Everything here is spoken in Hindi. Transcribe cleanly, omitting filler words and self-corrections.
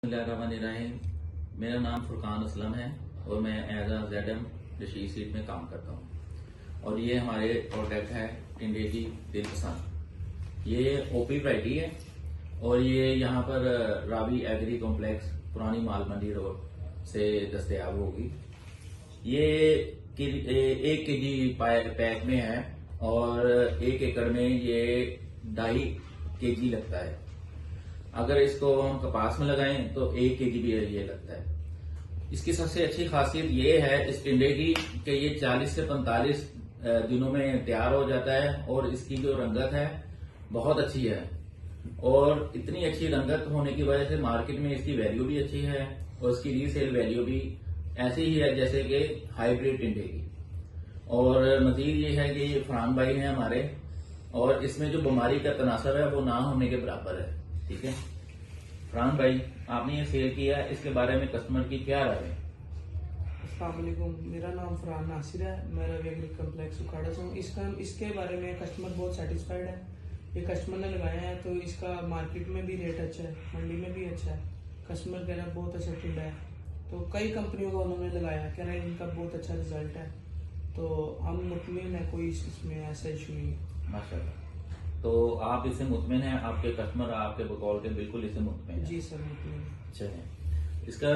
बिस्मिल्लाहिर्रहमानिर्रहीम। मेरा नाम फुरकान असलम है और मैं as a ZM Rashid seat में काम करता हूँ। और ये हमारे प्रोडक्ट है टिंडे की दिलपसंद। ये ओपी वैरायटी है और ये यहाँ पर रावी एग्री कॉम्प्लेक्स पुरानी माल मंडी रोड से दस्तयाब होगी। ये 1 kg पैक में है और 1 एकड़ में ये 2.5 kg लगता है। अगर इसको हम कपास में लगाएं तो 1 kg भी ये लगता है। इसकी सबसे अच्छी खासियत ये है इस टिंडे की कि ये 40 से 45 दिनों में तैयार हो जाता है और इसकी जो रंगत है बहुत अच्छी है। और इतनी अच्छी रंगत होने की वजह से मार्केट में इसकी वैल्यू भी अच्छी है और इसकी रीसेल वैल्यू भी ऐसी ही है जैसे कि हाइब्रिड टिंडे की। और मजीद ये है कि ये फरहान भाई हैं हमारे, और इसमें जो बीमारी का तनासब है वो ना होने के बराबर है। ठीक है फरहान भाई, आपने ये सेल किया, इसके बारे में कस्टमर की क्या राय है? अस्सलाम वालेकुम, मेरा नाम फरहान नासिर है। मैं रवि एग्री कॉम्प्लेक्स उखाड़ा से हूँ। इसके बारे में कस्टमर बहुत सेटिस्फाइड है। ये कस्टमर ने लगाया है तो इसका मार्केट में भी रेट अच्छा है, मंडी में भी अच्छा है। कस्टमर कह रहा है बहुत अच्छा टिंडा है। तो कई कंपनियों का उन्होंने लगाया, कह रहे हैं इनका बहुत अच्छा रिजल्ट है। तो हम मुतमिन है, कोई इसमें ऐसा इशू नहीं है। माशाल्लाह। तो आप इससे मुतमिन हैं, आपके कस्टमर आपके बकौल के बिल्कुल इससे मुतमिन हैं? जी सर, मुतमिन। अच्छा है। इसका